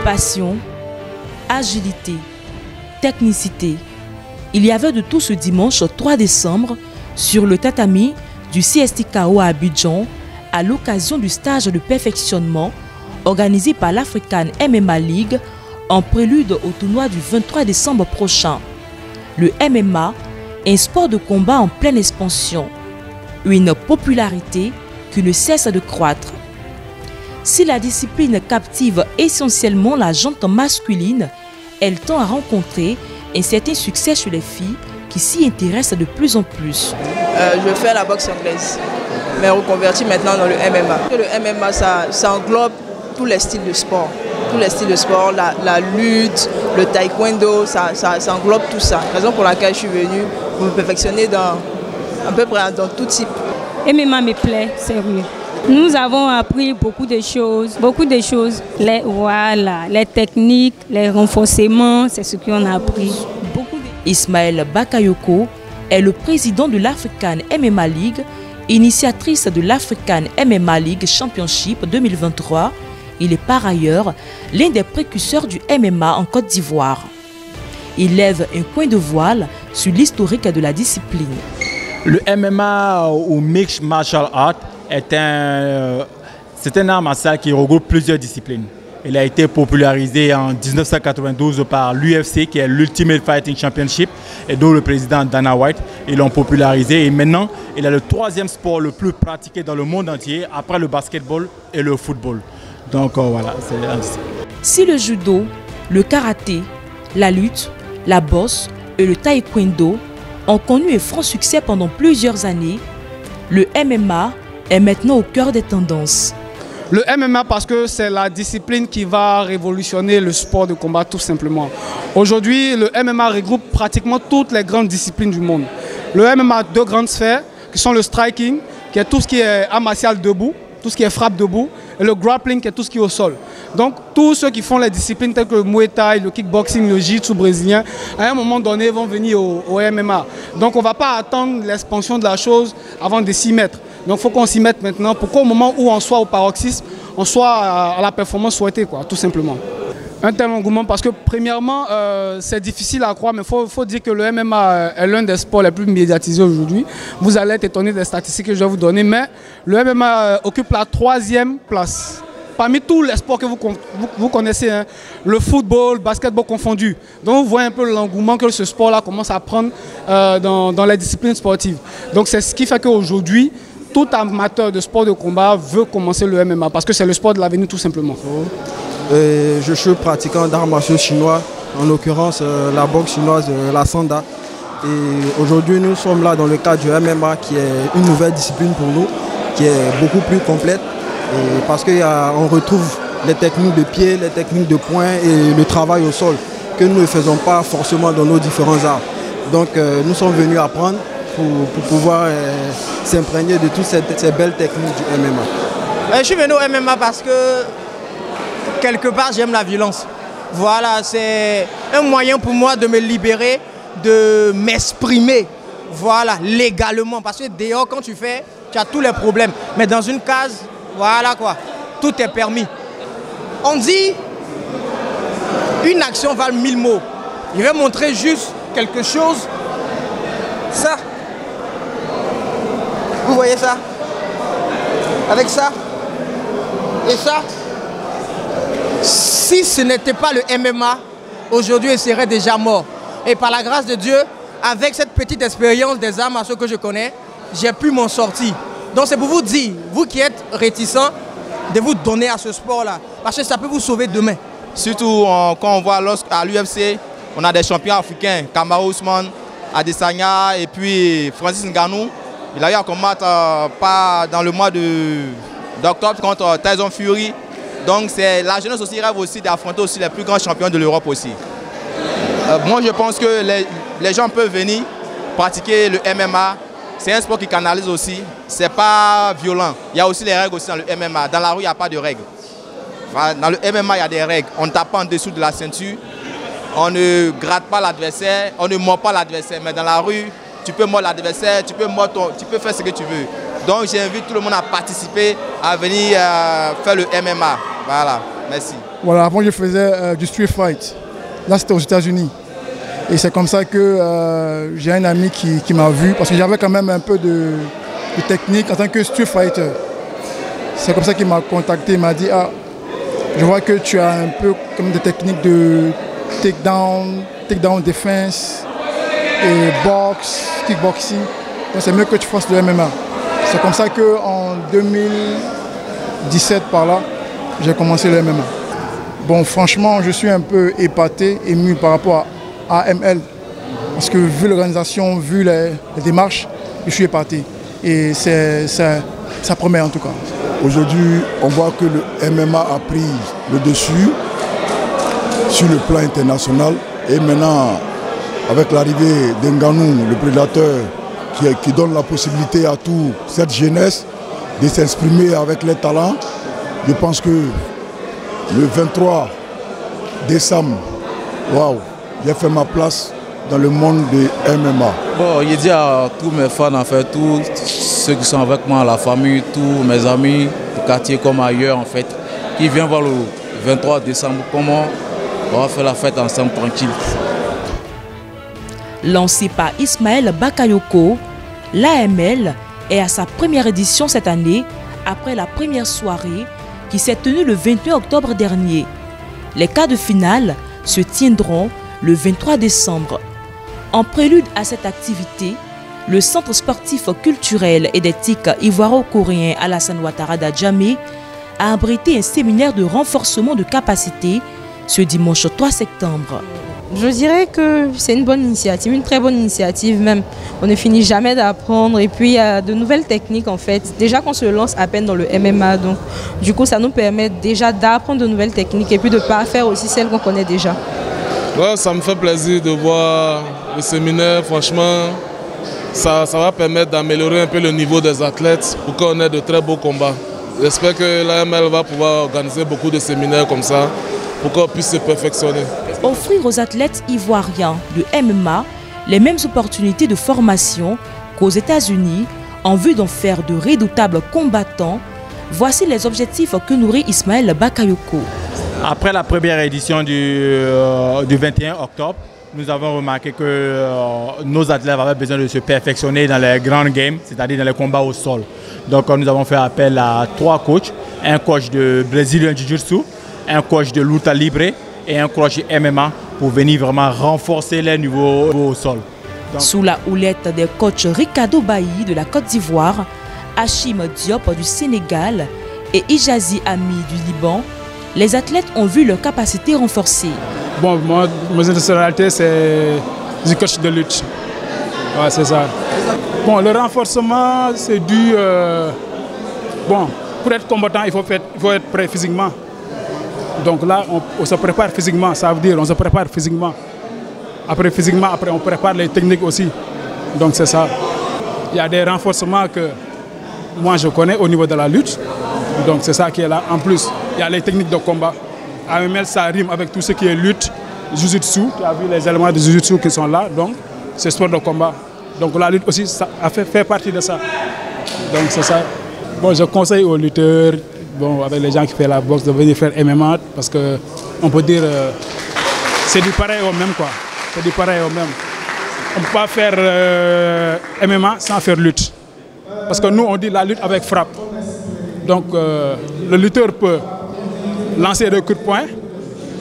Passion, agilité, technicité. Il y avait de tout ce dimanche 3 décembre sur le tatami du CSTKO à Abidjan à l'occasion du stage de perfectionnement organisé par l'African MMA League en prélude au tournoi du 23 décembre prochain. Le MMA est un sport de combat en pleine expansion, une popularité qui ne cesse de croître. Si la discipline captive essentiellement la gente masculine, elle tend à rencontrer un certain succès chez les filles qui s'y intéressent de plus en plus. Je fais la boxe anglaise, mais reconverti maintenant dans le MMA. Le MMA, ça englobe tous les styles de sport. Tous les styles de sport, la lutte, le taekwondo, ça englobe tout ça. Raison pour laquelle je suis venue pour me perfectionner dans à peu près dans tout type. MMA me plaît, sérieux. Nous avons appris beaucoup de choses. Les techniques, les renforcements, c'est ce qu'on a appris. Ismaël Bakayoko est le président de l'African MMA League, initiatrice de l'African MMA League Championship 2023. Il est par ailleurs l'un des précurseurs du MMA en Côte d'Ivoire. Il lève un point de voile sur l'historique de la discipline. Le MMA ou Mixed Martial Art c'est un art martial qui regroupe plusieurs disciplines. Il a été popularisé en 1992 par l'UFC, qui est l'Ultimate Fighting Championship, et dont le président Dana White. Ils l'ont popularisé et maintenant, il est le troisième sport le plus pratiqué dans le monde entier, après le basketball et le football. Donc voilà, c'est la discipline. Si le judo, le karaté, la lutte, la boxe et le taekwondo ont connu un franc succès pendant plusieurs années, le MMA est maintenant au cœur des tendances. Le MMA parce que c'est la discipline qui va révolutionner le sport de combat tout simplement. Aujourd'hui, le MMA regroupe pratiquement toutes les grandes disciplines du monde. Le MMA a deux grandes sphères qui sont le striking, qui est tout ce qui est art martial debout, tout ce qui est frappe debout, et le grappling qui est tout ce qui est au sol. Donc tous ceux qui font les disciplines telles que le Muay Thai, le kickboxing, le jiu-jitsu brésilien, à un moment donné vont venir au MMA. Donc on ne va pas attendre l'expansion de la chose avant de s'y mettre. Donc il faut qu'on s'y mette maintenant pour qu'au moment où on soit au paroxysme, on soit à la performance souhaitée, quoi, tout simplement. Un tel engouement parce que premièrement, c'est difficile à croire, mais il faut dire que le MMA est l'un des sports les plus médiatisés aujourd'hui. Vous allez être étonné des statistiques que je vais vous donner, mais le MMA occupe la 3e place. Parmi tous les sports que vous connaissez, hein, le football, le basketball confondu. Donc vous voyez un peu l'engouement que ce sport-là commence à prendre dans les disciplines sportives. Donc c'est ce qui fait qu'aujourd'hui, tout amateur de sport de combat veut commencer le MMA parce que c'est le sport de l'avenir tout simplement. Je suis pratiquant d'arts martiaux chinois, en l'occurrence la boxe chinoise, la Sanda. Et aujourd'hui nous sommes là dans le cadre du MMA qui est une nouvelle discipline pour nous, qui est beaucoup plus complète. Et parce qu'on retrouve les techniques de pied, les techniques de poing et le travail au sol que nous ne faisons pas forcément dans nos différents arts. Donc nous sommes venus apprendre pour pouvoir s'imprégner de toutes ces belles techniques du MMA. Je suis venu au MMA parce que quelque part j'aime la violence. Voilà, c'est un moyen pour moi de me libérer, de m'exprimer, voilà, légalement. Parce que dehors quand tu fais, tu as tous les problèmes. Mais dans une case, voilà quoi, tout est permis. On dit, une action valent 1000 mots. Je vais montrer juste quelque chose. Ça. Vous voyez ça? Avec ça. Et ça. Si ce n'était pas le MMA, aujourd'hui il serait déjà mort. Et par la grâce de Dieu, avec cette petite expérience des arts martiaux que je connais, j'ai pu m'en sortir. Donc c'est pour vous dire, vous qui êtes réticents, de vous donner à ce sport-là. Parce que ça peut vous sauver demain. Surtout quand on voit à l'UFC, on a des champions africains, Kamaru Usman, Adesanya et puis Francis Ngannou. Il a eu à combattre dans le mois d'octobre contre Tyson Fury. Donc la jeunesse aussi rêve aussi d'affronter aussi les plus grands champions de l'Europe aussi. Moi je pense que les gens peuvent venir pratiquer le MMA. C'est un sport qui canalise aussi, c'est pas violent. Il y a aussi les règles aussi dans le MMA. Dans la rue, il n'y a pas de règles. Enfin, dans le MMA, il y a des règles. On ne tape pas en dessous de la ceinture, on ne gratte pas l'adversaire, on ne mord pas l'adversaire. Mais dans la rue, tu peux mordre l'adversaire, tu peux faire ce que tu veux. Donc j'invite tout le monde à participer, à venir faire le MMA. Voilà. Merci. Voilà, avant je faisais du street fight. Là c'était aux États-Unis. Et c'est comme ça que j'ai un ami qui m'a vu, parce que j'avais quand même un peu de technique en tant que street fighter. C'est comme ça qu'il m'a contacté, il m'a dit ah, je vois que tu as un peu comme des techniques de takedown defense et boxe, kickboxing. Donc c'est mieux que tu fasses le MMA. C'est comme ça qu'en 2017 par là, j'ai commencé le MMA. Bon, franchement, je suis un peu épaté, ému par rapport à AML. Parce que vu l'organisation, vu les démarches, je suis épaté. Et ça promet en tout cas. Aujourd'hui, on voit que le MMA a pris le dessus sur le plan international. Et maintenant, avec l'arrivée d'Ngannou, le prédateur, qui donne la possibilité à toute cette jeunesse de s'exprimer avec les talents, je pense que le 23 décembre, waouh, j'ai fait ma place dans le monde des MMA. Bon, je dis à tous mes fans, en fait, tous ceux qui sont avec moi, la famille, tous mes amis du quartier comme ailleurs, en fait, qui viennent voir le 23 décembre, comment on va faire la fête ensemble tranquille. Lancé par Ismaël Bakayoko, l'AML est à sa première édition cette année, après la première soirée qui s'est tenue le 21 octobre dernier. Les quarts de finale se tiendront le 23 décembre. En prélude à cette activité, le Centre sportif culturel et d'éthique ivoiro-coréen Alassane Ouattara d'Adjamé a abrité un séminaire de renforcement de capacité ce dimanche 3 septembre. Je dirais que c'est une bonne initiative, une très bonne initiative même. On ne finit jamais d'apprendre et puis il y a de nouvelles techniques en fait. Déjà qu'on se lance à peine dans le MMA, donc du coup ça nous permet déjà d'apprendre de nouvelles techniques et puis de parfaire aussi celles qu'on connaît déjà. Ouais, ça me fait plaisir de voir le séminaire, franchement ça va permettre d'améliorer un peu le niveau des athlètes pour qu'on ait de très beaux combats. J'espère que l'AML va pouvoir organiser beaucoup de séminaires comme ça pour qu'on puisse se perfectionner. Offrir aux athlètes ivoiriens de MMA les mêmes opportunités de formation qu'aux États-Unis en vue d'en faire de redoutables combattants, voici les objectifs que nourrit Ismaël Bakayoko. Après la première édition du 21 octobre, nous avons remarqué que nos athlètes avaient besoin de se perfectionner dans les grands games, c'est-à-dire dans les combats au sol. Donc nous avons fait appel à 3 coachs, un coach de Brésilien Jiu-Jitsu, un coach de lutte libre et un coach MMA pour venir vraiment renforcer les niveaux au sol. Sous la houlette des coachs Ricardo Bailly de la Côte d'Ivoire, Hachim Diop du Sénégal et Ijazi Ami du Liban, les athlètes ont vu leurs capacités renforcées. Bon, moi, mes intentionnalités, c'est du coach de lutte. Ouais, c'est ça. Bon, le renforcement, c'est dû... bon, pour être combattant, il faut être prêt physiquement. Donc là, on se prépare physiquement, ça veut dire on se prépare physiquement. Après physiquement, après on prépare les techniques aussi. Donc c'est ça. Il y a des renforcements que moi je connais au niveau de la lutte. Donc c'est ça qui est là. En plus, il y a les techniques de combat. AML, ça rime avec tout ce qui est lutte, Jiu-Jitsu. Tu as vu les éléments de Jiu-Jitsu qui sont là. Donc c'est sport de combat. Donc la lutte aussi, ça fait partie de ça. Donc c'est ça. Bon, je conseille aux lutteurs, bon, avec les gens qui font la boxe, de venir faire MMA parce que on peut dire c'est du pareil au même quoi. C'est du pareil au même. On ne peut pas faire MMA sans faire lutte. Parce que nous on dit la lutte avec frappe. Donc le lutteur peut lancer des coups de poing,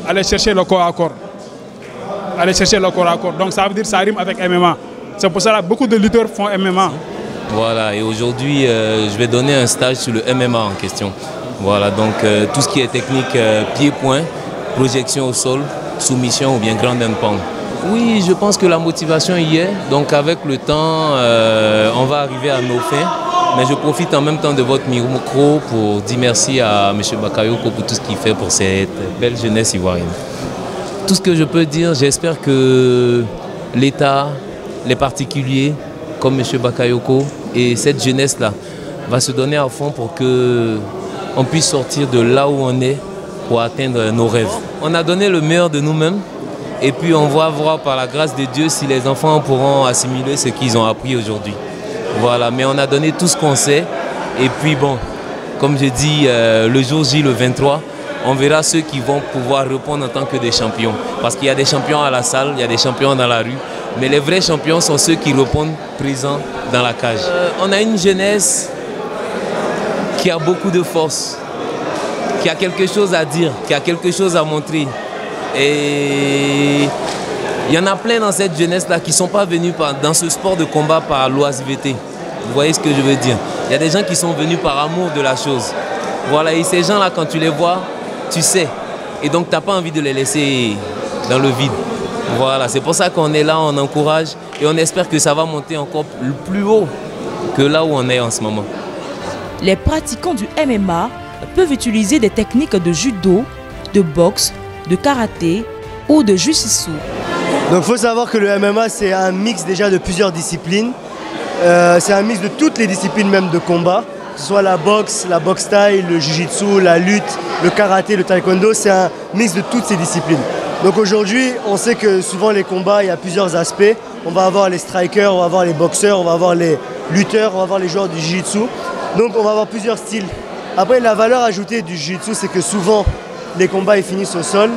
aller chercher le corps à corps. Aller chercher le corps à corps. Donc ça veut dire que ça rime avec MMA. C'est pour ça que beaucoup de lutteurs font MMA. Voilà, et aujourd'hui, je vais donner un stage sur le MMA en question. Voilà, donc tout ce qui est technique pied-point, projection au sol, soumission ou bien grand pound. Oui, je pense que la motivation y est. Donc avec le temps, on va arriver à nos fins. Mais je profite en même temps de votre micro pour dire merci à M. Bakayoko pour tout ce qu'il fait pour cette belle jeunesse ivoirienne. Tout ce que je peux dire, j'espère que l'État, les particuliers, comme M. Bakayoko et cette jeunesse-là va se donner à fond pour qu'on puisse sortir de là où on est pour atteindre nos rêves. On a donné le meilleur de nous-mêmes et puis on va voir par la grâce de Dieu si les enfants pourront assimiler ce qu'ils ont appris aujourd'hui. Voilà, mais on a donné tout ce qu'on sait et puis bon, comme je dis, le jour J, le 23, on verra ceux qui vont pouvoir répondre en tant que des champions. Parce qu'il y a des champions à la salle, il y a des champions dans la rue. Mais les vrais champions sont ceux qui répondent présents dans la cage. On a une jeunesse qui a beaucoup de force, qui a quelque chose à dire, qui a quelque chose à montrer. Et il y en a plein dans cette jeunesse-là qui ne sont pas venus dans ce sport de combat par l'OASVT. Vous voyez ce que je veux dire? Il y a des gens qui sont venus par amour de la chose. Voilà, et ces gens-là, quand tu les vois, tu sais. Et donc, tu n'as pas envie de les laisser dans le vide. Voilà, c'est pour ça qu'on est là, on encourage et on espère que ça va monter encore plus haut que là où on est en ce moment. Les pratiquants du MMA peuvent utiliser des techniques de judo, de boxe, de karaté ou de jiu-jitsu. Donc il faut savoir que le MMA c'est un mix déjà de plusieurs disciplines. C'est un mix de toutes les disciplines même de combat, que ce soit la boxe style, le jiu-jitsu, la lutte, le karaté, le taekwondo, c'est un mix de toutes ces disciplines. Donc aujourd'hui, on sait que souvent les combats, il y a plusieurs aspects. On va avoir les strikers, on va avoir les boxeurs, on va avoir les lutteurs, on va avoir les joueurs du jiu-jitsu. Donc on va avoir plusieurs styles. Après, la valeur ajoutée du jiu-jitsu, c'est que souvent, les combats ils finissent au sol.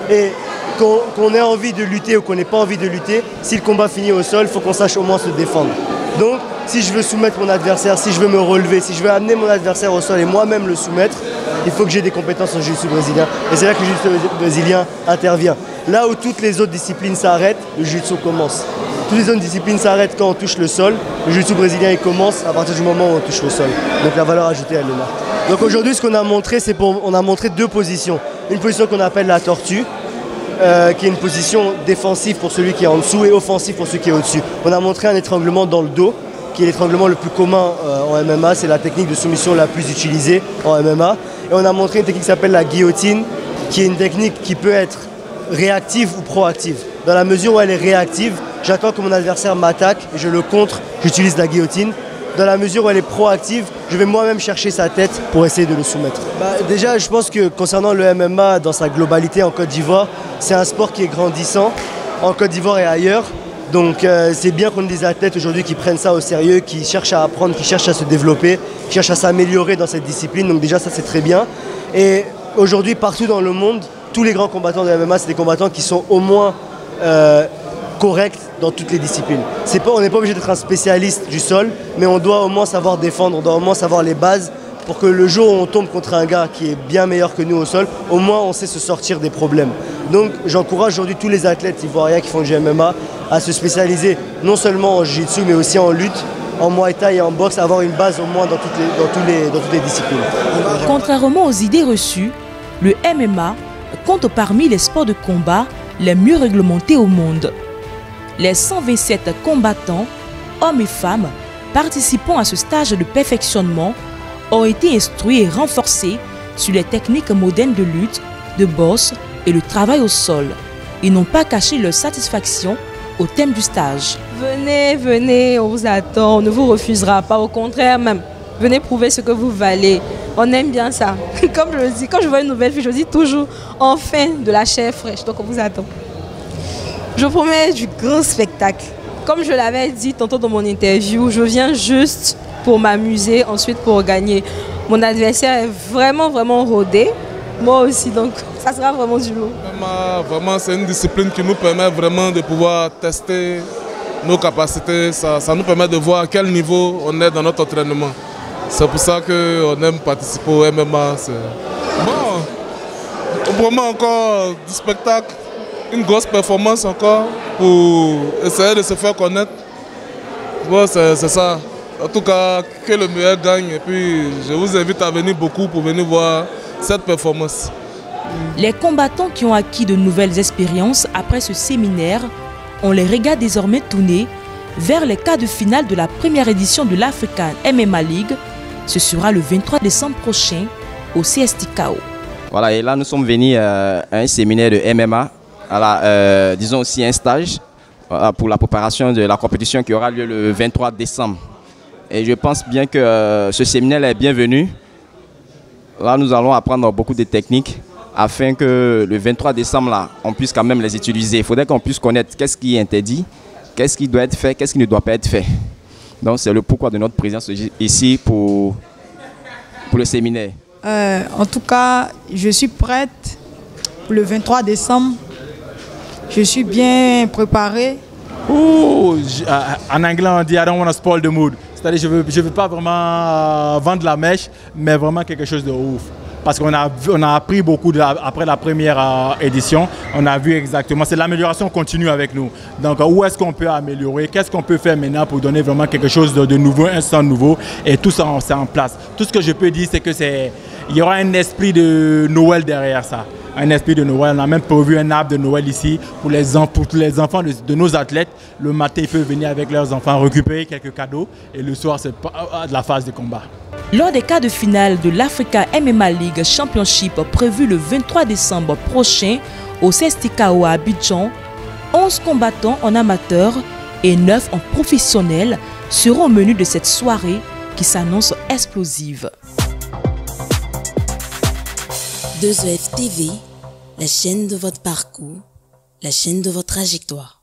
Et qu'on ait envie de lutter ou qu'on n'ait pas envie de lutter, si le combat finit au sol, il faut qu'on sache au moins se défendre. Donc, si je veux soumettre mon adversaire, si je veux me relever, si je veux amener mon adversaire au sol et moi-même le soumettre, il faut que j'ai des compétences en jiu-jitsu brésilien. Et c'est là que le jiu-jitsu brésilien intervient. Là où toutes les autres disciplines s'arrêtent, le jiu-jitsu commence. Toutes les autres disciplines s'arrêtent quand on touche le sol. Le jiu-jitsu brésilien il commence à partir du moment où on touche le sol. Donc la valeur ajoutée, elle est là. Donc aujourd'hui, ce qu'on a montré, on a montré deux positions. Une position qu'on appelle la tortue, qui est une position défensive pour celui qui est en dessous et offensive pour celui qui est au-dessus. On a montré un étranglement dans le dos, qui est l'étranglement le plus commun en MMA. C'est la technique de soumission la plus utilisée en MMA. Et on a montré une technique qui s'appelle la guillotine, qui est une technique qui peut être réactive ou proactive. Dans la mesure où elle est réactive, j'attends que mon adversaire m'attaque et je le contre, j'utilise la guillotine. Dans la mesure où elle est proactive, je vais moi-même chercher sa tête pour essayer de le soumettre. Déjà, je pense que concernant le MMA dans sa globalité en Côte d'Ivoire, c'est un sport qui est grandissant en Côte d'Ivoire et ailleurs. Donc c'est bien qu'on ait des athlètes aujourd'hui qui prennent ça au sérieux, qui cherchent à apprendre, qui cherchent à se développer, qui cherchent à s'améliorer dans cette discipline. Donc déjà ça c'est très bien. Et aujourd'hui partout dans le monde, tous les grands combattants de MMA, c'est des combattants qui sont au moins corrects dans toutes les disciplines. On n'est pas obligé d'être un spécialiste du sol, mais on doit au moins savoir défendre, on doit au moins savoir les bases pour que le jour où on tombe contre un gars qui est bien meilleur que nous au sol, au moins on sait se sortir des problèmes. Donc j'encourage aujourd'hui tous les athlètes ivoiriens qui font du MMA à se spécialiser non seulement en jiu-jitsu mais aussi en lutte, en muay thai et en boxe, à avoir une base au moins dans toutes les disciplines. Contrairement aux idées reçues, le MMA compte parmi les sports de combat les mieux réglementés au monde. Les 127 combattants, hommes et femmes, participant à ce stage de perfectionnement ont été instruits et renforcés sur les techniques modernes de lutte, de boxe et le travail au sol. Ils n'ont pas caché leur satisfaction au thème du stage. Venez, venez, on vous attend, on ne vous refusera pas, au contraire même. Venez prouver ce que vous valez. On aime bien ça. Comme je le dis, quand je vois une nouvelle fille, je dis toujours enfin de la chair fraîche. Donc on vous attend. Je promets du grand spectacle. Comme je l'avais dit tantôt dans mon interview, je viens juste pour m'amuser, ensuite pour gagner. Mon adversaire est vraiment, vraiment rodé. Moi aussi, donc ça sera vraiment du lourd. Vraiment, c'est une discipline qui nous permet vraiment de pouvoir tester nos capacités. Ça nous permet de voir à quel niveau on est dans notre entraînement. C'est pour ça qu'on aime participer au MMA. Bon, on promet encore du spectacle, une grosse performance encore pour essayer de se faire connaître. Bon, c'est ça. En tout cas, que le meilleur gagne. Et puis, je vous invite à venir beaucoup pour venir voir cette performance. Les combattants qui ont acquis de nouvelles expériences après ce séminaire ont les regards désormais tournés vers les quarts de finale de la première édition de l'African MMA League. Ce sera le 23 décembre prochain au CSTKO. Voilà, et là nous sommes venus à un séminaire de MMA, disons aussi un stage pour la préparation de la compétition qui aura lieu le 23 décembre. Et je pense bien que ce séminaire est bienvenu. Là, nous allons apprendre beaucoup de techniques afin que le 23 décembre, là, on puisse quand même les utiliser. Il faudrait qu'on puisse connaître qu'est-ce qui est interdit, qu'est-ce qui doit être fait, qu'est-ce qui ne doit pas être fait. Donc, c'est le pourquoi de notre présence ici pour le séminaire. En tout cas, je suis prête pour le 23 décembre. Je suis bien préparée. En anglais, on dit I don't want to spoil the mood. C'est-à-dire, je veux pas vraiment vendre la mèche, mais vraiment quelque chose de ouf. Parce qu'on a appris beaucoup après la première édition. On a vu exactement, c'est l'amélioration continue avec nous. Donc, où est-ce qu'on peut améliorer? Qu'est-ce qu'on peut faire maintenant pour donner vraiment quelque chose de nouveau, un son nouveau? Et tout ça, c'est en place. Tout ce que je peux dire, c'est que il y aura un esprit de Noël derrière ça. Un esprit de Noël. On a même prévu un arbre de Noël ici pour les enfants de nos athlètes. Le matin, ils peuvent venir avec leurs enfants récupérer quelques cadeaux. Et le soir, c'est de la phase de combat. Lors des quarts de finale de l'Africa MMA League Championship prévu le 23 décembre prochain au CSTKO à Abidjan, 11 combattants en amateur et 9 en professionnel seront au menu de cette soirée qui s'annonce explosive. 2EF TV, la chaîne de votre parcours, la chaîne de votre trajectoire.